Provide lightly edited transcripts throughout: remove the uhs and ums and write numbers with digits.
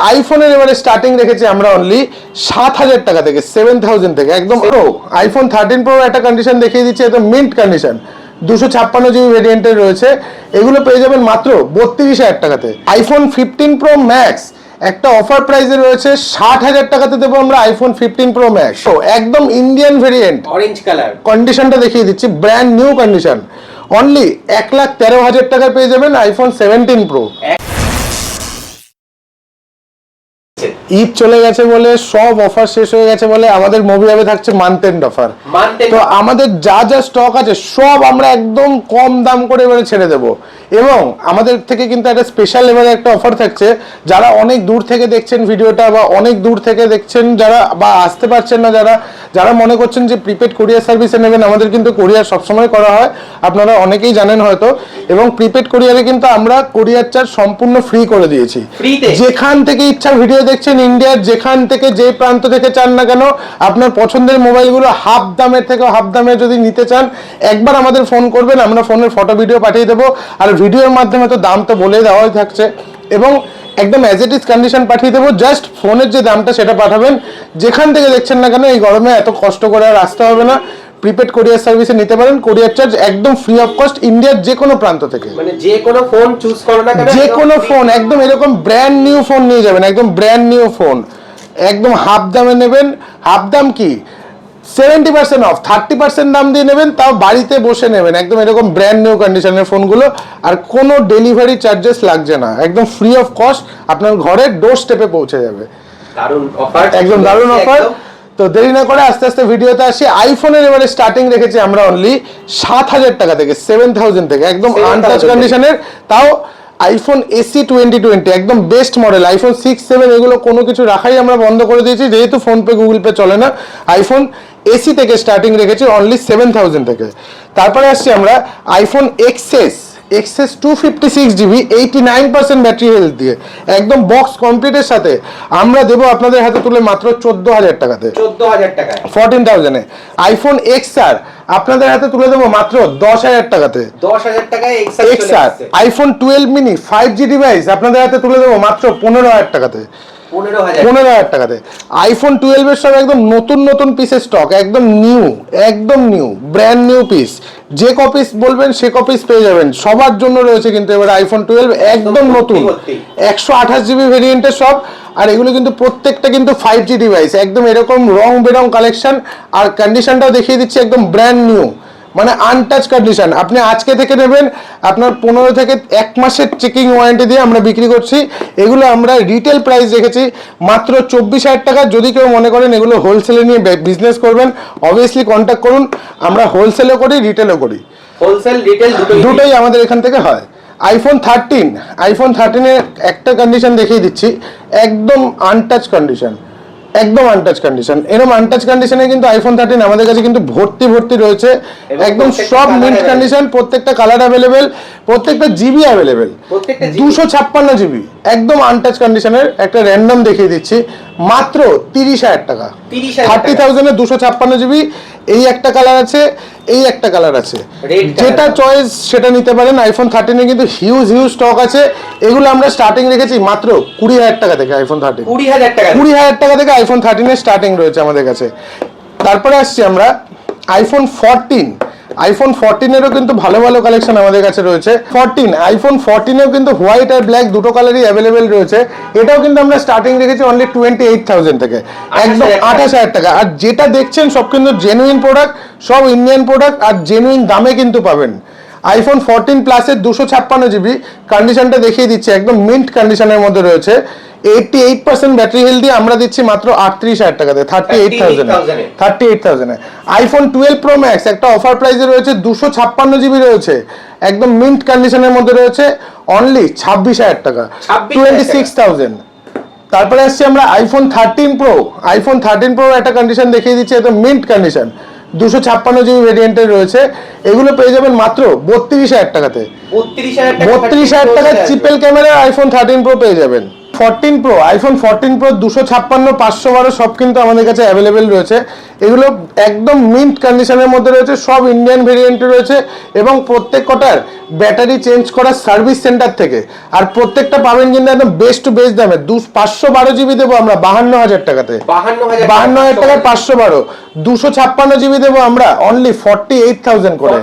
আইফোনের এবারে স্টার্টিং রেখেছি আমরা অনলি 7,000 টাকা থেকে, 7,000 থেকে একদম প্রো। আইফোন 13 প্রো একটা কন্ডিশন দেখিয়ে দিচ্ছি, একদম মিন্ট কন্ডিশন, 256 জিবি ভেরিয়েন্টের রয়েছে। এগুলো পেয়ে যাবেন মাত্র 32,000 টাকাতে। আইফোন 15 প্রো ম্যাক্স একটা অফার প্রাইসে রয়েছে, 60,000 টাকাতে দেবো আমরা আইফোন 15 প্রো ম্যাক্স। তো একদম ইন্ডিয়ান ভেরিয়েন্ট, অরেঞ্জ কালার, কন্ডিশনটা দেখিয়ে দিচ্ছি, ব্র্যান্ড নিউ কন্ডিশন, অনলি 1,13,000 টাকায় পেয়ে যাবেন আইফোন 17 প্রো। ঈদ চলে গেছে বলে, সব অফার শেষ হয়ে গেছে বলে আমাদের মুভি হবে থাকছে মান্থ এন্ড অফার। তো আমাদের যা যা স্টক আছে সব আমরা একদম কম দাম করে এবারে ছেড়ে দেবো। এবং আমাদের থেকে কিন্তু একটা স্পেশাল এবারে একটা অফার থাকছে, যারা অনেক দূর থেকে দেখছেন ভিডিওটা, বা অনেক দূর থেকে দেখছেন যারা, বা আসতে পারছেন না যারা, যারা মনে করছেন যে প্রিপেড কুরিয়ার সার্ভিসে নেবেন, আমাদের কিন্তু কুরিয়ার সবসময় করা হয়, আপনারা অনেকেই জানেন হয়তো। এবং প্রিপেড কুরিয়ারে কিন্তু আমরা কুরিয়ার চার্জ সম্পূর্ণ ফ্রি করে দিয়েছি। যেখান থেকে ইচ্ছা ভিডিও দেখছেন, ইন্ডিয়ার যেখান থেকে যে প্রান্ত থেকে চান না কেন, আপনার পছন্দের মোবাইলগুলো হাফ দামের থেকে হাফ দামে যদি নিতে চান, একবার আমাদের ফোন করবেন, আমরা ফোনের ফটো ভিডিও পাঠিয়ে দেবো। আর ভিডিওর মাধ্যমে তো দাম তো বলে দেওয়াই থাকছে, এবং একদম অ্যাজ ইট ইজ কন্ডিশন পাঠিয়ে দেবো। জাস্ট ফোনের যে দামটা সেটা পাঠাবেন। যেখান থেকে দেখছেন না কেন, এই গরমে এত কষ্ট করে আর আসতে হবে না, প্রিপেড কুরিয়ার সার্ভিসে নিতে পারেন। কুরিয়ার চার্জ একদম ফ্রি অফ কস্ট, ইন্ডিয়ার যে কোনো প্রান্ত থেকে, মানে যে কোনো ফোন চুজ করো না কেন, যে কোনো ফোন একদম এরকম ব্র্যান্ড নিউ ফোন নিয়ে যাবেন, একদম ব্র্যান্ড নিউ ফোন, একদম হাফ দামে নেবেন। হাফ দাম কি, 70% অফ, 30% দাম দিয়ে নেবেন, তাও বাড়িতে বসে নেবেন, একদম এরকম ব্র্যান্ড নিউ কন্ডিশনের ফোনগুলো। আর কোনো ডেলিভারি চার্জেস লাগছে না, একদম ফ্রি অফ কস্ট, আপনার ঘরের ডোর স্টেপে পৌঁছে যাবে। দারুণ অফার, একদম দারুণ অফার। তো দেরি না করে আস্তে আস্তে ভিডিওতে আসি। আইফোনের এবারে স্টার্টিং রেখেছি আমরা অনলি 7,000 টাকা থেকে, 7,000 থেকে, একদম আনটাচ কন্ডিশনের, তাও আইফোন এসি 2020 একদম বেস্ট মডেল। আইফোন 6, 7 এগুলো কোনো কিছু রাখাই আমরা বন্ধ করে দিয়েছি, যেহেতু ফোনপে গুগল পে চলে না। আইফোন এসি থেকে স্টার্টিং রেখেছি অনলি 7,000 থেকে। তারপরে আসছি আমরা iPhone XS 256 GB, 89% battery health দিয়ে, একদম বক্স কমপ্লিটের সাথে আমরা দেবো আপনাদের হাতে তুলে মাত্র 14,000 টাকাতে, 14,000 টাকা, 14,000 এ। আইফোন এক্সআর আপনাদের হাতে তুলে দেবো মাত্র 10,000 টাকাতে, 10,000 টাকায় XR. IPhone 12 mini 5G device আপনাদের হাতে তুলে দেবো মাত্র 15,000 টাকাতে, 15,000 টাকাতে। আইফোন 12 এর সব একদম নতুন নতুন পিসের স্টক, একদম নিউ, একদম নিউ ব্র্যান্ড নিউ পিস, যে কপিস বলবেন সে কপিস পেয়ে যাবেন। সবার জন্য রয়েছে কিন্তু এবার আইফোন 12 একদম নতুন, 128 জিবি ভেরিয়েন্টের সব। আর এগুলো কিন্তু প্রত্যেকটা কিন্তু 5G ডিভাইস, একদম এরকম রং বেরং কালেকশন। আর কন্ডিশনটাও দেখিয়ে দিচ্ছি, একদম ব্র্যান্ড নিউ, মানে আনটাচ কন্ডিশন। আপনি আজকে থেকে নেবেন, আপনার 15 থেকে 1 মাসের চেকিং ওয়ারেন্টি দিয়ে আমরা বিক্রি করছি। এগুলো আমরা রিটেল প্রাইস রেখেছি মাত্র 24,000 টাকা। যদি কেউ মনে করেন এগুলো হোলসেলে নিয়ে বিজনেস করবেন, অবভিয়াসলি কন্ট্যাক্ট করুন। আমরা হোলসেলও করি, রিটেলও করি, হোলসেল রিটেল দুটোই আমাদের এখান থেকে হয়। আইফোন 13 এর একটা কন্ডিশন দেখিয়ে দিচ্ছি, একদম আনটাচ কন্ডিশন, একদম আনটাচ কন্ডিশন। এরকম আনটাচ কন্ডিশনে কিন্তু আইফোন 13 আমাদের কাছে কিন্তু ভর্তি রয়েছে, একদম সব মিন্ট কন্ডিশন, প্রত্যেকটা কালার অ্যাভেলেবেল, প্রত্যেকটা জিবি অ্যাভেলেবেল, 256 জিবি, একদম আনটাচ কন্ডিশনের। একটা র্যান্ডম দেখিয়ে দিচ্ছি, মাত্র 30,000 টাকা, 30,000 এ 256 জিবি। এই একটা কালার আছে, এই একটা কালার আছে, যেটা চয়েস সেটা নিতে পারেন। আইফোন 13 এ কিন্তু হিউজ স্টক আছে। এগুলো আমরা স্টার্টিং রেখেছি মাত্র 20,000 টাকা থেকে। আইফোন 13 20,000 টাকা থেকে আইফোন 13 এর স্টার্টিং রয়েছে আমাদের কাছে। তারপরে আসছি আমরা আইফোন 14। আইফোন 14 এরও কিন্তু ভালো ভালো কালেকশন আমাদের কাছে রয়েছে। আইফোন 14 এও কিন্তু হোয়াইট আর ব্ল্যাক দুটো কালারই অ্যাভেলেবেল রয়েছে। এটাও কিন্তু আমরা স্টার্টিং রেখেছি অনলি 28,000 থেকে, একদম 28,000 টাকা। আর যেটা দেখছেন সব কিন্তু জেনুইন প্রোডাক্ট, সব ইন্ডিয়ান প্রোডাক্ট, আর জেনুইন দামে কিন্তু পাবেন। আইফোন 14 প্লাসের 256 জিবি, কন্ডিশনটা দেখিয়ে দিচ্ছি, একদম মিন্ট কন্ডিশনের মধ্যে রয়েছে। 88% ব্যাটারি হেলথ দিয়ে আমরা দিচ্ছি মাত্র 38,000 টাকাতে, 38,000 এ। আইফোন 12 প্রো ম্যাক্স একটা অফার প্রাইসে রয়েছে, 256 জিবি রয়েছে, একদম মিন্ট কন্ডিশনের মধ্যে রয়েছে, অনলি 26,000 টাকা, 26,000। তারপরে আসছি আমরা আইফোন 13 প্রো একটা কন্ডিশন দেখিয়ে দিচ্ছি, একদম মিন্ট কন্ডিশন, 256 জিবি ভেরিয়েন্টের রয়েছে। এগুলো পেয়ে যাবেন মাত্র 32,000 টাকাতে, 32,000 টাকা চিপেল ক্যামেরা আইফোন 13 প্রো পেয়ে যাবেন। 14 প্রো, আইফোন 14 প্রো 256, 512 সব কিন্তু আমাদের কাছে অ্যাভেলেবেল রয়েছে। এগুলো একদম মিন্ট কন্ডিশনের মধ্যে রয়েছে, সব ইন্ডিয়ান ভেরিয়েন্টে রয়েছে এবং প্রত্যেক কটার ব্যাটারি চেঞ্জ করার সার্ভিস সেন্টার থেকে। আর প্রত্যেকটা পাবেন কিন্তু একদম বেস্ট টু বেস্ট দামে। 512 জিবি দেবো আমরা 52,000 টাকাতে, 52,000 টাকায় 512। 256 জিবি দেবো আমরা অনলি 48,000 করে,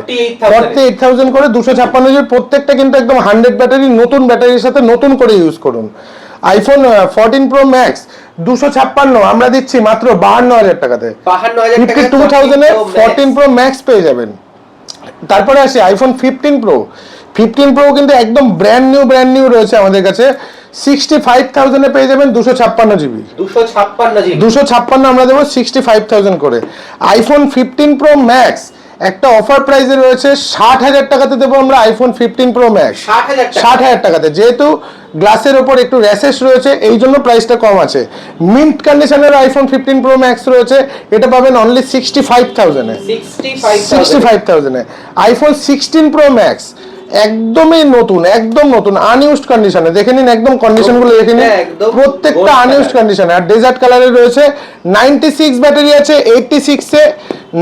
48,000 করে 256 জিবি। প্রত্যেকটা কিন্তু একদম 100 ব্যাটারি, নতুন ব্যাটারির সাথে নতুন করে ইউজ করুন। আইফোন 14 প্রো ম্যাক্স 256 আমরা দিচ্ছি মাত্র 52,000 টাকাতে, 52,000 এ 14 প্রো ম্যাক্স পেয়ে যাবেন। তারপরে আসি আইফোন 15 প্রো। 15 প্রো কিন্তু একদম ব্র্যান্ড নিউ রয়েছে আমাদের কাছে। 65,000 এ পেয়ে যাবেন 256 জিবি, 256 আমরা দেবো 65,000 করে। আইফোন 15 প্রো ম্যাক্স একটা অফার প্রাইসে রয়েছে 60,000 টাকাতে দেবো আমরা আইফোন 15 প্রো ম্যাক্স, 60,000 টাকাতে। যেহেতু গ্লাসের ওপর একটু র্যাশেস রয়েছে এই জন্য প্রাইসটা কম আছে। মিন্ট কন্ডিশনের আইফোন 15 প্রো ম্যাক্স রয়েছে, এটা পাবেন অনলি 65,000 এ, 65,000 এ। আইফোন 16 প্রো ম্যাক্স একদমই নতুন, একদম নতুন আনইউজড কন্ডিশনে, দেখে নিন একদম কন্ডিশনগুলো দেখে নিন, প্রত্যেকটা আনইউজড কন্ডিশনে। আর ডেজার্ট কালারে রয়েছে। 96 ব্যাটারি আছে 86 এ,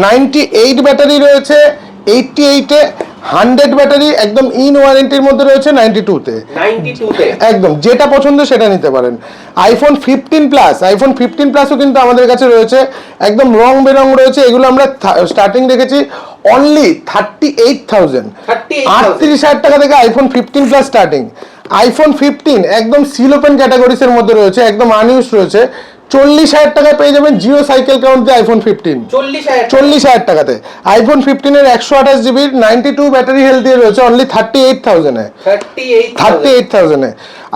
98 ব্যাটারি রয়েছে 88 এ, 100 ব্যাটারি একদম ইন ওয়ারেন্টির মধ্যে রয়েছে 92 তে। একদম যেটা পছন্দ সেটা নিতে পারেন। আইফোন 15 প্লাস, আইফোন 15 প্লাসও কিন্তু আমাদের কাছে রয়েছে, একদম রং বেরং রয়েছে। এগুলো আমরা স্টার্টিং রেখেছি অনলি 38,000, 38,000 টাকা থেকে আইফোন 15 প্লাস স্টার্টিং। আইফোন 15 একদম সিল ওপেন ক্যাটাগরিজের মধ্যে রয়েছে, একদম আনইউজ রয়েছে। 40,000 টাকায় পেয়ে যাবেন জিও সাইকেল কাউন্ট দিয়ে আইফোন 15, 40,000 টাকাতে। আইফোন 15 এর 128 জিবির 92 ব্যাটারি হেলথ দিয়ে রয়েছে অনলি 38,000 এ, 38,000 এ।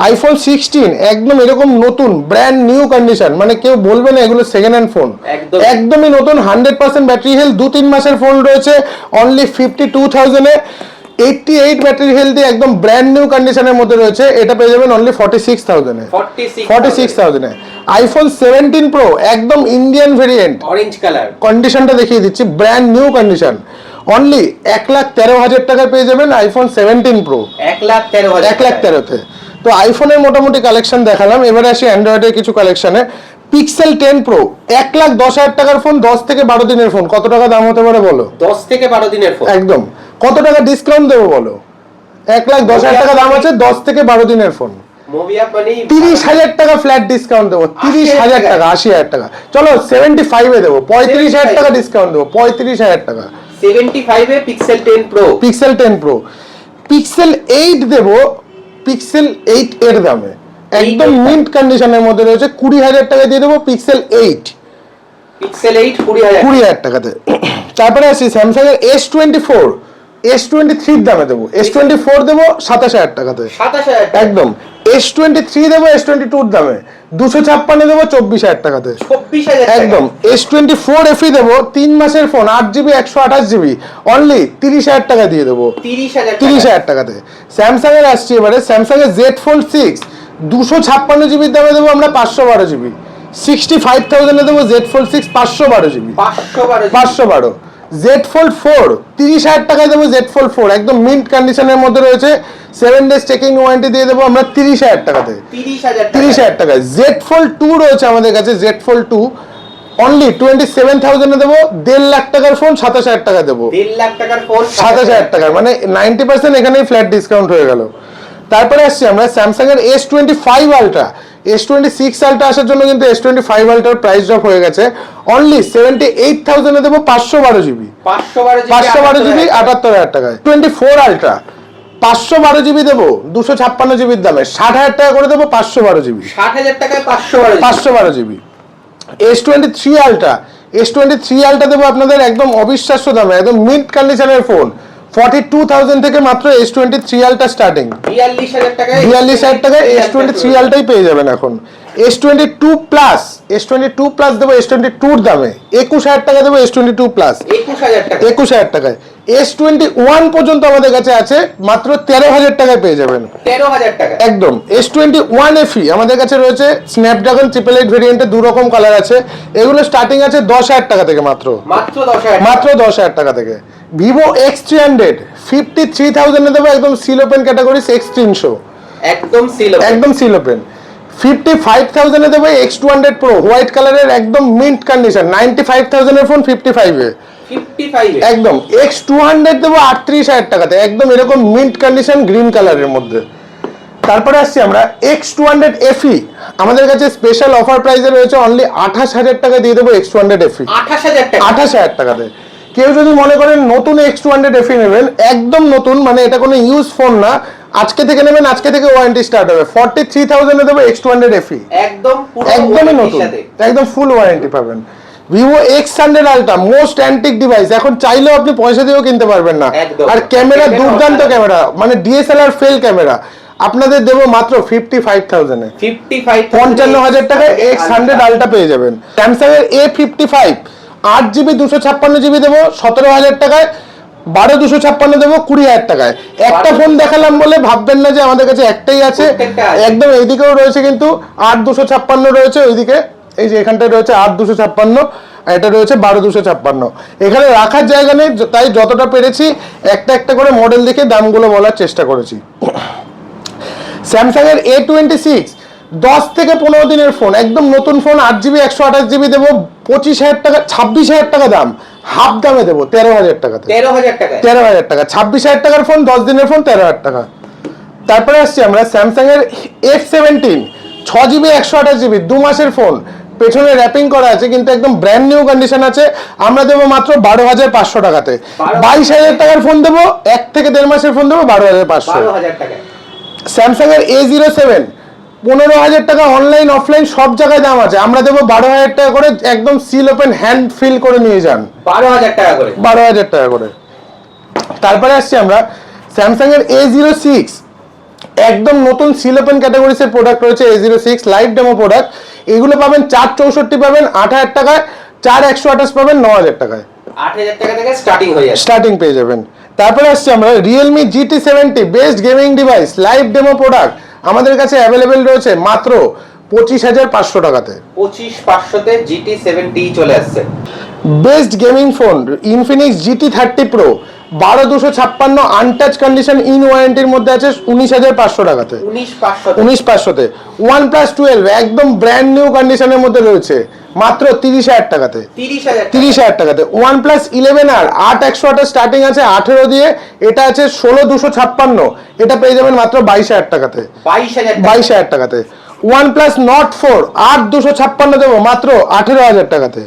আইফোন 16 একদম এরকম নতুন ব্র্যান্ড নিউ কন্ডিশন, মানে কেউ বলবে না এগুলো সেকেন্ড হ্যান্ড ফোন, একদমই নতুন 100% ব্যাটারি হেলথ, 2-3 মাসের ফোন রয়েছে অনলি 52,000 এ। 88 ব্যাটারি হেলথ দিয়ে একদম ব্র্যান্ড নিউ কন্ডিশনের মধ্যে রয়েছে, এটা পেয়ে যাবেন অনলি 46,000 এ, 46,000 এ। আইফোন 17 প্রো একদম ইন্ডিয়ান ভেরিয়েন্ট, অরেঞ্জ কালার, কন্ডিশনটা দেখিয়ে দিচ্ছি, ব্র্যান্ড নিউ কন্ডিশন অনলি 1,13,000 টাকায় পেয়ে যাবেন আইফোন 17 প্রো, 1,13,000 তে। তো আইফোনের মোটামুটি কালেকশন দেখালাম, এবারে আসি অ্যান্ড্রয়েডের কিছু কালেকশনে। পিক্সেল 10 প্রো 1,10,000 টাকার ফোন, 10 থেকে 12 দিনের ফোন। কত টাকা দাম হতে পারে বলো? 10 থেকে 12 দিনের ফোন একদম। কত টাকা ডিসকাউন্ট দেবো বলো? 1,10,000 টাকা দাম আছে, 10 থেকে 12 দিনের ফোন। 30,000 টাকা ফ্ল্যাট ডিসকাউন্ট দেবো, 30,000 টাকা, 80,000 টাকা। চলো 75 এ দেবো, 35,000 টাকা ডিসকাউন্ট দেবো, 35,000 টাকা 75 এ pixel 10 pro, pixel 10 pro. Pixel 8 দেবো পিক্সেল 8 এর দামে, একদম মিন্ট কন্ডিশনের মধ্যে রয়েছে, 20,000 টাকা দিয়ে দেবো পিক্সেল 8, পিক্সেল 8 20,000 টাকাতে। তারপরে আসি স্যামসাং এর S24, S23 দামে দেবো, S24 দেবো 27,000 টাকাতে, 27,000 একদম। S23 দেবো S22 দামে 256 দেবো 24,000 টাকাতে, 24,000 একদম। S24 FE দেবো 3 মাসের ফোন, 8 জিবি 128 জিবি অনলি 30,000 টাকা দিয়ে দেবো, 30,000 টাকাতে। স্যামসাং এর আসছি এবারে, স্যামসাং এর Z Fold 6 256 জিবির দামে দেবো আমরা 512 জিবি, 65,000 এ দেবো Z Fold 6 512 GB, 512। Z Fold 4 30,000 টাকায় দেবো, Z Fold 4 একদম মিন্ট কন্ডিশনের মধ্যে রয়েছে, 7 days চেকিং ওয়ারেন্টি দিয়ে দেবো আমরা 30,000 টাকাতে, 30,000 টাকায়। Z Fold 2 রয়েছে আমাদের কাছে, Z Fold 2 অনলি 27,000 এ দেবো, 1.5 লাখ টাকার ফোন 27,000 টাকা দেবো, 1.5 লাখ টাকার ফোন 27,000 টাকার, মানে 90% এখানেই ফ্ল্যাট ডিসকাউন্ট হয়ে গেল। তারপরে আসছি আমরা স্যামসাং এর S25 আলট্রা, S26 আলট্রা আসার জন্য কিন্তু S25 আলট্রার প্রাইস ড্রপ হয়ে গেছে, অনলি 78,000 এ দেবো 512 জিবি, 512 জিবি 78,000 টাকায়। 24 আলট্রা 512 জিবি দেবো 256 জিবির দামে, 60,000 টাকা করে দেবো 512 জিবি, 60,000 টাকায় 512 GB. S23 ultra, S23 ultra দেবো আপনাদের একদম অবিশ্বাস্য দামে, একদম মিন্ট কন্ডিশনের ফোন, 42,000 থেকে মাত্র S23 আলট্রা স্টার্টিং, 42,000 টাকায় S23 আলট্রাই পেয়ে যাবেন এখন। S22 প্লাস, S22 প্লাস দেবো S22 এর দামে 21,000 টাকা দেবো, S22 প্লাস 21,000 টাকায়। S21 পর্যন্ত আমাদের কাছে আছে, মাত্র 13,000 টাকায় পেয়ে যাবেন, 13,000 টাকা একদম। S21 FE আমাদের কাছে রয়েছে, স্ন্যাপড্রাগন 888 ভেরিয়েন্টে 2 রকম কালার আছে, এগুলো স্টার্টিং আছে 10,000 টাকা থেকে, মাত্র 10,000 টাকা থেকে। Vivo X300 53,000 এ দেবো, একদম সিল ওপেন ক্যাটাগরি, X300 একদম সিল একদম সিল ওপেন। 55,000 এ দেবো X200 Pro হোয়াইট কালারের একদম মিন্ট কন্ডিশন। 95,000 এর ফোন 55 এ 55 এ একদম। X200 দেবো 38,000 টাকাতে একদম এরকম মিন্ট কন্ডিশন গ্রিন কালারের মধ্যে। তারপরে আসছি আমরা X200 FE, আমাদের কাছে স্পেশাল অফার প্রাইসে রয়েছে অনলি 28,000 টাকা দিয়ে দেবো X200 FE। 28,000 টাকা 28,000 টাকাতে। কেউ যদি মনে করেন নতুন X200 FE নেবেন, একদম নতুন, মানে এটা কোনো ইউজ ফোন না, আজকে থেকে নেবেন, আজকে থেকে ওয়ারেন্টি স্টার্ট হবে। 43,000 এ দেবো X200 FE, একদম পুরো একদমই warranty নতুন, সাথে। একদম ফুল ওয়ারেন্টি পাবেন। Vivo X100 Ultra most antique device, এখন চাইলেও আপনি পয়সা দিয়েও কিনতে পারবেন না। একদম। আর ক্যামেরা ক্যামেরা দুর্দান্ত অসাধারণ। ক্যামেরা, মানে DSLR ফেল ক্যামেরা। আপনাদের দেবো মাত্র 55,000 এ 55,000 টাকায় X100 Ultra পেয়ে যাবেন। স্যামসাং এর A55 8GB 256GB দেবো 17,000 টাকায়, 12/256 দেবো 20,000 টাকায়। একটা ফোন দেখালাম বলে ভাববেন না যে আমাদের কাছে একটাই আছে, প্রত্যেকটা আছে। একদম এইদিকেও রয়েছে কিন্তু 8/256 রয়েছে, ওইদিকে এই যে এখানটায় রয়েছে 8/256, আর এটা রয়েছে 12/256। এখানে রাখার জায়গা নেই, তাই যতটা পেরেছি একটা একটা করে মডেল দেখে দামগুলো বলার চেষ্টা করেছি। স্যামসাং এর A26 10 থেকে 15 দিনের ফোন, একদম নতুন ফোন, 8GB 128GB দেবো 25,000 টাকা, 26,000 টাকা দাম, হাফ দামে দেবো 13,000 টাকাতে। 13,000 টাকা 13,000 টাকা, 26,000 টাকার ফোন, 10 দিনের ফোন 13,000 টাকা। তারপরে আসছি আমরা স্যামসাং এর F17 6GB 128GB 2 মাসের ফোন, পেছনে র্যাপিং করা আছে কিন্তু একদম ব্র্যান্ড নিউ কন্ডিশন আছে, আমরা দেবো মাত্র 12,500 টাকাতে। 22,000 টাকার ফোন দেবো, 1 থেকে 1.5 মাসের ফোন দেবো 12,500। 12,000 টাকা স্যামসাং এর A07 15,000 টাকা, অনলাইন অফলাইন সব জায়গায় দাম আছে, আমরা দেবো 12,000 টাকা করে, একদম সিল ওপেন হ্যান্ড ফিল করে নিয়ে যান, 12,000 টাকা করে 12,000 টাকা করে। তারপরে আসছি আমরা স্যামসাং এর A06, একদম নতুন সিল ওপেন ক্যাটাগরিজের প্রোডাক্ট রয়েছে A06 লাইভ ডেমো প্রোডাক্ট। এগুলো পাবেন 464 পাবেন 8,000 টাকায়, 4128 পাবেন 9,000 টাকায়, 8,000 টাকা থেকে স্টার্টিং হয়ে যাচ্ছে। স্টার্টিং পেয়ে যাবেন। তারপরে আসছি আমরা Realme GT70 best gaming device live demo product, আমাদের কাছে অ্যাভেলেবেল রয়েছে মাত্র 25,500 টাকাতে। 25,500 তে GT70 চলে আসছে। Best gaming phone Infinix GT30 Pro 12/256 untouch condition in ওয়ারেন্টির মধ্যে আছে 19,500 টাকাতে। 19,500 তে। OnePlus 12 একদম ব্র্যান্ড নিউ কন্ডিশনের মধ্যে রয়েছে মাত্র 30,000 টাকাতে। 30,000 টাকাতে। OnePlus 11R 8/128 স্টার্টিং আছে 18 দিয়ে, এটা আছে 16,256, এটা পেয়ে যাবেন মাত্র 22,000 টাকাতে। 22,000 টাকাতে। OnePlus Nord 4 8/256 দেবো মাত্র 18,000 টাকাতে।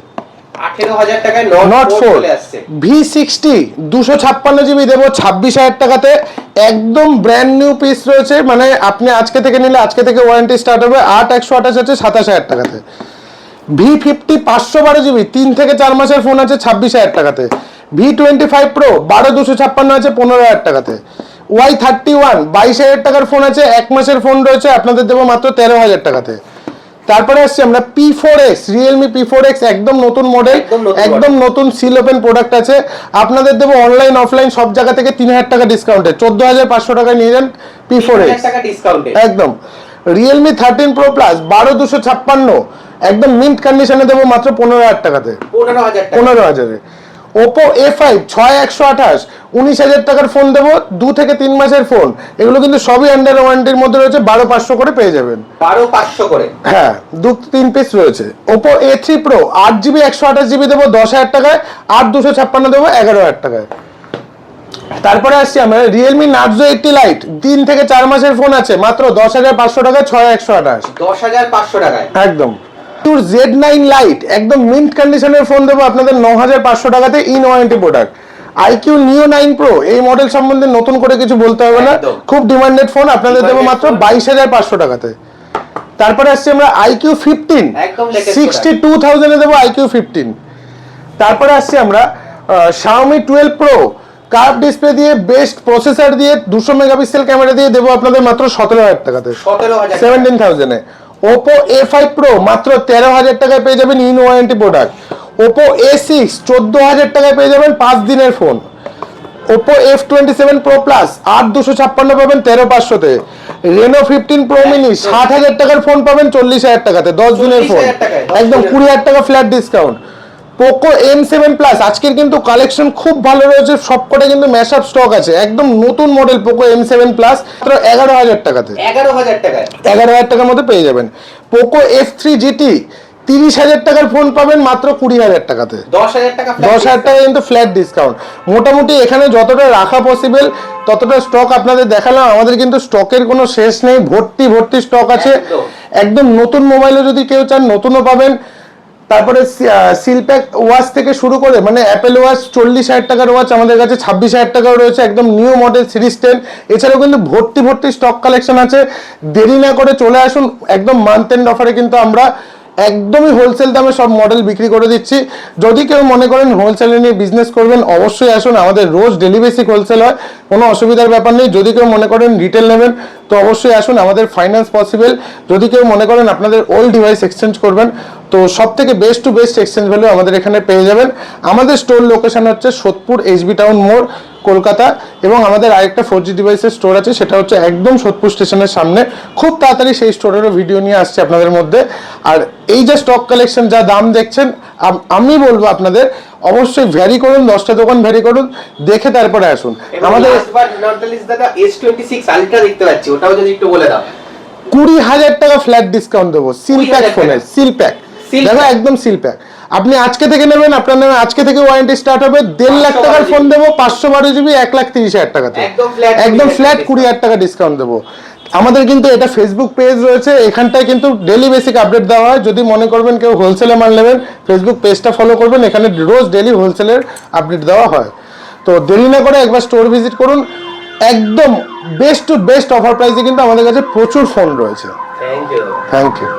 18,000 টাকায় Nord 4 চলে আসছে। V60 256GB দেবো 26,000 টাকাতে, একদম ব্র্যান্ড নিউ পিস রয়েছে, মানে আপনি আজকে থেকে নিলে আজকে থেকে ওয়ারেন্টি স্টার্ট হবে। 8/128 আছে 27,000 টাকাতে। V50 512GB 3 থেকে 4 মাসের ফোন আছে 26,000 টাকাতে। V25 Pro 12/256 আছে 15,000 টাকাতে। Y31 22,000 টাকার ফোন আছে, 1 মাসের ফোন রয়েছে, আপনাদের দেবো মাত্র 13,000 টাকাতে। তারপরে আসছি আমরা P4X Realme P4X একদম নতুন মডেল, একদম নতুন সিল ওপেন প্রোডাক্ট আছে, আপনাদের দেবো অনলাইন অফলাইন সব জায়গা থেকে 3,000 টাকা ডিসকাউন্টে, 14,500 টাকায় নিয়ে যান P4X একদম। Realme 13 Pro Plus 12/256 একদম মিন্ট কন্ডিশনে দেবো মাত্র 15,000 টাকাতে। 15,000 Oppo A5 6/128 19,000 টাকার ফোন দেবো, 2 থেকে 3 মাসের ফোন, এগুলো কিন্তু সবই আন্ডার ওয়ারেন্টির মধ্যে রয়েছে, 12,500 করে পেয়ে যাবেন। 12,500 করে, হ্যাঁ 2-3 পিস রয়েছে। Oppo A3 Pro 8GB 128GB দেবো 10,000 টাকায়, 8/256 দেবো 11,000 টাকায়। তারপরে আসছি আমরা Realme Narzo 80 Lite 3 থেকে 4 মাসের ফোন আছে মাত্র 10,500 টাকায় 6/128। 10,500 টাকায় একদম। Z9 Lite একদম মিন্ট কন্ডিশনের ফোন দেবো আপনাদের 9,500 টাকাতে in warranty product. iQ Neo 9 Pro এই মডেল সম্বন্ধে নতুন করে কিছু বলতে হবে না, খুব ডিমান্ডেড ফোন, আপনাদের দেবো মাত্র 22,500 টাকাতে। তারপরে আসছি আমরা iQ 15 62,000 এ দেবো iQ 15। তারপরে আসছি আমরা Xiaomi 12 Pro কার্ভ ডিসপ্লে দিয়ে বেস্ট প্রসেসর দিয়ে 200 মেগাপিক্সেল ক্যামেরা দিয়ে দেবো আপনাদের মাত্র 17,000 টাকাতে। 17,000 এ। Oppo A5 Pro মাত্র 13,000 টাকায় পেয়ে যাবেন in warranty product. Oppo A6 14,000 টাকায় পেয়ে যাবেন 5 দিনের phone. Oppo F27 Pro Plus 8/256 পাবেন 13,500 তে। Reno 15 Pro Mini 60,000 টাকার ফোন পাবেন 40,000 টাকাতে 10 দিনের ফোন, একদম 20,000 টাকা flat discount. Poco M7 plus আজকের কিন্তু কালেকশন খুব ভালো রয়েছে, সবকটা কিন্তু ম্যাশআপ স্টক আছে, একদম নতুন মডেল পোকো M7 প্লাস মাত্র 11,000 টাকাতে। 11,000 টাকায় 11,000 টাকার মধ্যে পেয়ে যাবেন। পোকো F3 GT 30,000 টাকার ফোন পাবেন মাত্র 20,000 টাকাতে। 10,000 টাকা 10,000 টাকা কিন্তু ফ্ল্যাট ডিসকাউন্ট। মোটামুটি এখানে যতটা রাখা পসিবল ততটা স্টক আপনাদের দেখালাম। আমাদের কিন্তু স্টকের কোনো শেষ নেই, ভর্তি ভর্তি স্টক আছে। একদম নতুন মোবাইলও যদি কেউ চান নতুনও পাবেন। তারপরে সিলপ্যাক ওয়াচ থেকে শুরু করে মানে অ্যাপেল ওয়াচ 40,000 টাকার ওয়াচ আমাদের কাছে 26,000 টাকাও রয়েছে, একদম নিউ মডেল সিরিজ 10। এছাড়াও কিন্তু ভর্তি ভর্তি স্টক কালেকশন আছে। দেরি না করে চলে আসুন, একদম মান্থ এন্ড অফারে কিন্তু আমরা একদমই হোলসেল দামে সব মডেল বিক্রি করে দিচ্ছি। যদি কেউ মনে করেন হোলসেলে নিয়ে বিজনেস করবেন অবশ্যই আসুন, আমাদের রোজ ডেলি বেসিক হোলসেল হয়, কোনো অসুবিধার ব্যাপার নেই। যদি কেউ মনে করেন রিটেল নেবেন তো অবশ্যই আসুন, আমাদের ফাইন্যান্স পসিবল। যদি কেউ মনে করেন আপনাদের ওল্ড ডিভাইস এক্সচেঞ্জ করবেন তো সব থেকে best to best exchange value আমাদের এখানে পেয়ে যাবেন। আমাদের স্টোর লোকেশন হচ্ছে সোদপুর HB টাউন মোড়, কলকাতা। এবং আমাদের আরেকটা 4G ডিভাইসের স্টোর আছে, সেটা হচ্ছে একদম সোদপুর স্টেশনের সামনে। খুব তাড়াতাড়ি সেই স্টোরেরও ভিডিও নিয়ে আসছে আপনাদের মধ্যে। আর এই যে স্টক কালেকশন যা দাম দেখছেন, আমি বলবো আপনাদের অবশ্যই ভ্যারি করুন, 10টা দোকান ভ্যারি করুন, দেখে তারপরে আসুন। আমাদের দাদা S26 আলট্রা দেখতে পাচ্ছি, ওটাও যদি একটু বলে দাও। 20,000 টাকা ফ্ল্যাট ডিসকাউন্ট দেবো সিলপ্যাক ফোনে। সিলপ্যাক দেখো একদম সিলপ্যাক। আপনি আজকে থেকে নেবেন, আপনার নামে আজকে থেকে ওয়ারেন্টি স্টার্ট হবে। 1.5 লাখ টাকার ফোন দেবো 512 GB 1,30,000 টাকাতে, একদম ফ্ল্যাট 20,000 টাকা ডিসকাউন্ট দেবো। আমাদের কিন্তু এটা ফেসবুক পেজ রয়েছে, এখানটায় কিন্তু ডেলি বেসিক আপডেট দেওয়া হয়। যদি মনে করবেন কেউ হোলসেলে মাল নেবেন, ফেসবুক পেজটা ফলো করবেন, এখানে রোজ ডেলি হোলসেলের আপডেট দেওয়া হয়। তো দেরি না করে একবার স্টোর ভিজিট করুন, একদম বেস্ট টু বেস্ট অফার প্রাইসে কিন্তু আমাদের কাছে প্রচুর ফোন রয়েছে। Thank you. Thank you.